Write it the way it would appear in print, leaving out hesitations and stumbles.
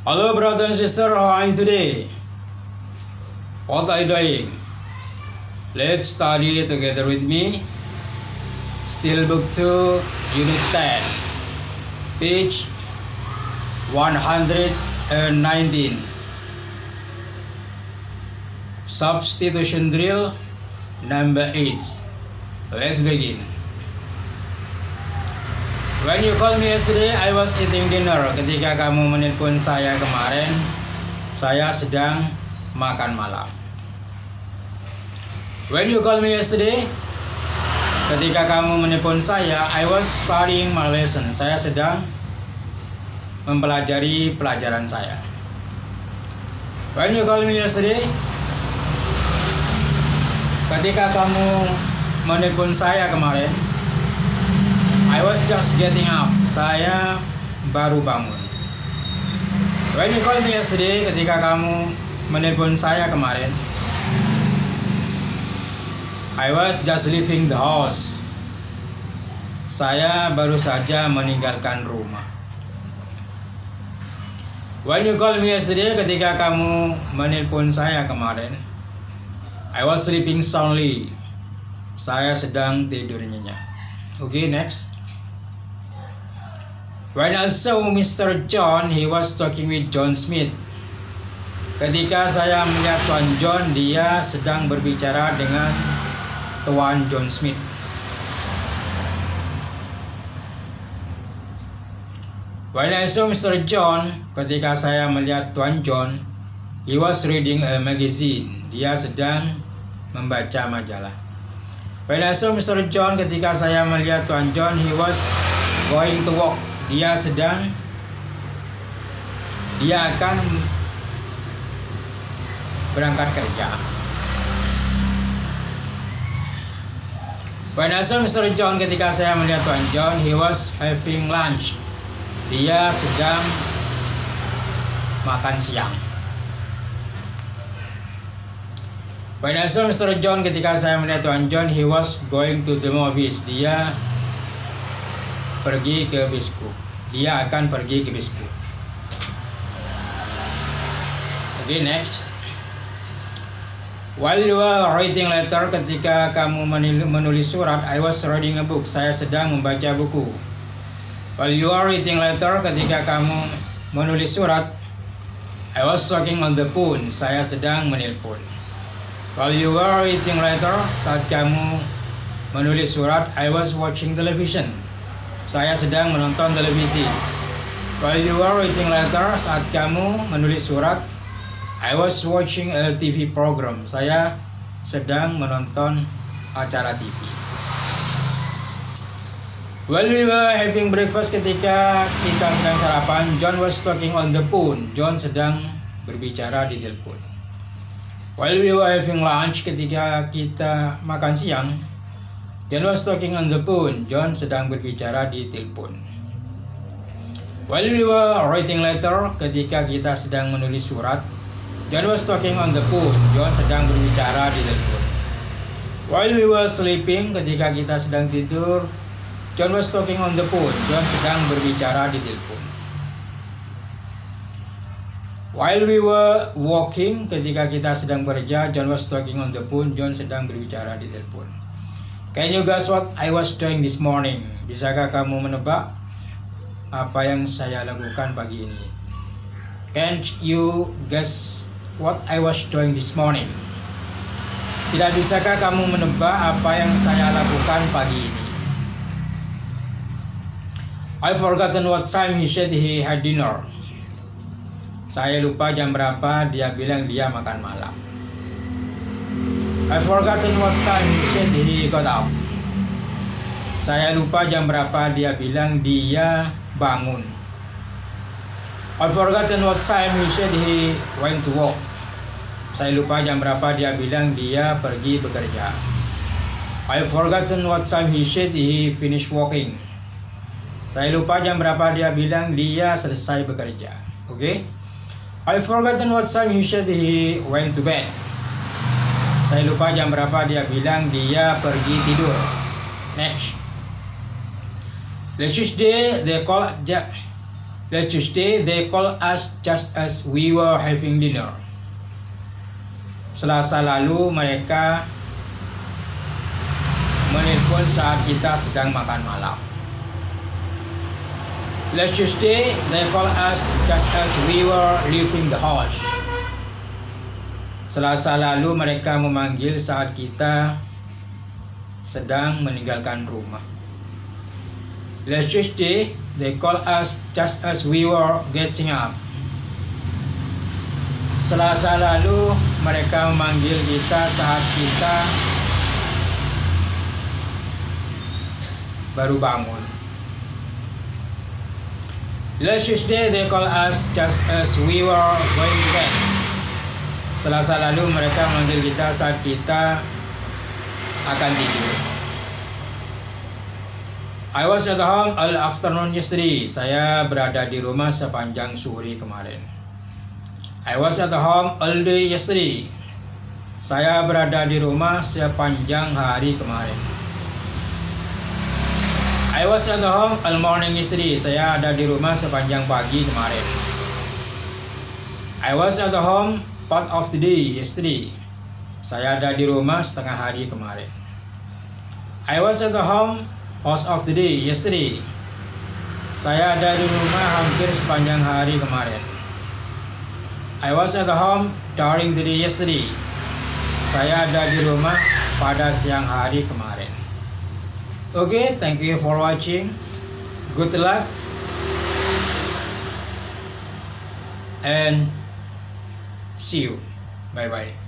Hello brother and sister, how are you today? What are you doing? Let's study together with me. Still Book 2, Unit 10, page 119. Substitution drill number 8. Let's begin. When you called me yesterday, I was eating dinner. Ketika kamu menelpon saya kemarin, saya sedang makan malam. When you called me yesterday, ketika kamu menelpon saya, I was studying my lesson. Saya sedang mempelajari pelajaran saya. When you called me yesterday, ketika kamu menelpon saya kemarin, I was just getting up. Saya baru bangun. When you called me yesterday, ketika kamu menelpon saya kemarin, I was just leaving the house. Saya baru saja meninggalkan rumah. When you called me yesterday, ketika kamu menelpon saya kemarin, I was sleeping soundly. Saya sedang tidur nyenyak. Okay, next. When I saw Mr. John, he was talking with John Smith. Ketika saya melihat Tuan John, dia sedang berbicara dengan Tuan John Smith. When I saw Mr. John, ketika saya melihat Tuan John, he was reading a magazine. Dia sedang membaca majalah. When I saw Mr. John, ketika saya melihat Tuan John, he was going to work. Dia akan berangkat kerja. When I saw Mr. John, ketika saya melihat Tuan John, he was having lunch. Dia sedang makan siang. When I saw Mr. John, ketika saya melihat Tuan John, he was going to the movies. Dia pergi ke bioskop. Dia akan pergi ke bioskop. Okay, next. While you were writing letter, ketika kamu menulis surat, I was reading a book. Saya sedang membaca buku. While you are writing letter, ketika kamu menulis surat, I was talking on the phone. Saya sedang menelpon. While you were writing letter, saat kamu menulis surat, I was watching television. Saya sedang menonton televisi. While you were writing letter, saat kamu menulis surat, I was watching a TV program. Saya sedang menonton acara TV. While we were having breakfast, ketika kita sedang sarapan, John was talking on the phone. John sedang berbicara di telepon. While we were having lunch, ketika kita makan siang, John was talking on the phone. John sedang berbicara di telepon. While we were writing letter, ketika kita sedang menulis surat, John was talking on the phone. John sedang berbicara di telepon. While we were sleeping, ketika kita sedang tidur, John was talking on the phone. John sedang berbicara di telepon. While we were walking, ketika kita sedang bekerja, John was talking on the phone. John sedang berbicara di telepon. Can you guess what I was doing this morning? Bisakah kamu menebak apa yang saya lakukan pagi ini? Can't you guess what I was doing this morning? Tidak bisakah kamu menebak apa yang saya lakukan pagi ini? I forgotten what time he said he had dinner. Saya lupa jam berapa dia bilang dia makan malam. I forgotten what time he said he got up. Saya lupa jam berapa dia bilang dia bangun. I forgotten what time he said he went to work. Saya lupa jam berapa dia bilang dia pergi bekerja. I forgotten what time he said he finished working. Saya lupa jam berapa dia bilang dia selesai bekerja. Okay? I forgotten what time he said he went to bed. Saya lupa jam berapa dia bilang dia pergi tidur. Next. The Tuesday they call Last Tuesday, they called us just as we were having dinner. Selasa lalu mereka menelpon saat kita sedang makan malam. Last Tuesday, they called us just as we were leaving the house. Selasa lalu mereka memanggil saat kita sedang meninggalkan rumah. Last Tuesday, they called us just as we were getting up. Selasa lalu mereka memanggil kita saat kita baru bangun. Last Tuesday, they called us just as we were going to bed. Selasa lalu mereka memanggil kita saat kita akan tidur. I was at home all afternoon yesterday. Saya berada di rumah sepanjang sore kemarin. I was at home all day yesterday. Saya berada di rumah sepanjang hari kemarin. I was at home all morning yesterday. Saya ada di rumah sepanjang pagi kemarin. I was at home part of the day yesterday. Saya ada di rumah setengah hari kemarin. I was at home most of the day yesterday. Saya ada di rumah hampir sepanjang hari kemarin. I was at home during the day yesterday. Saya ada di rumah pada siang hari kemarin. Okay, thank you for watching. Good luck. And see you. Bye-bye.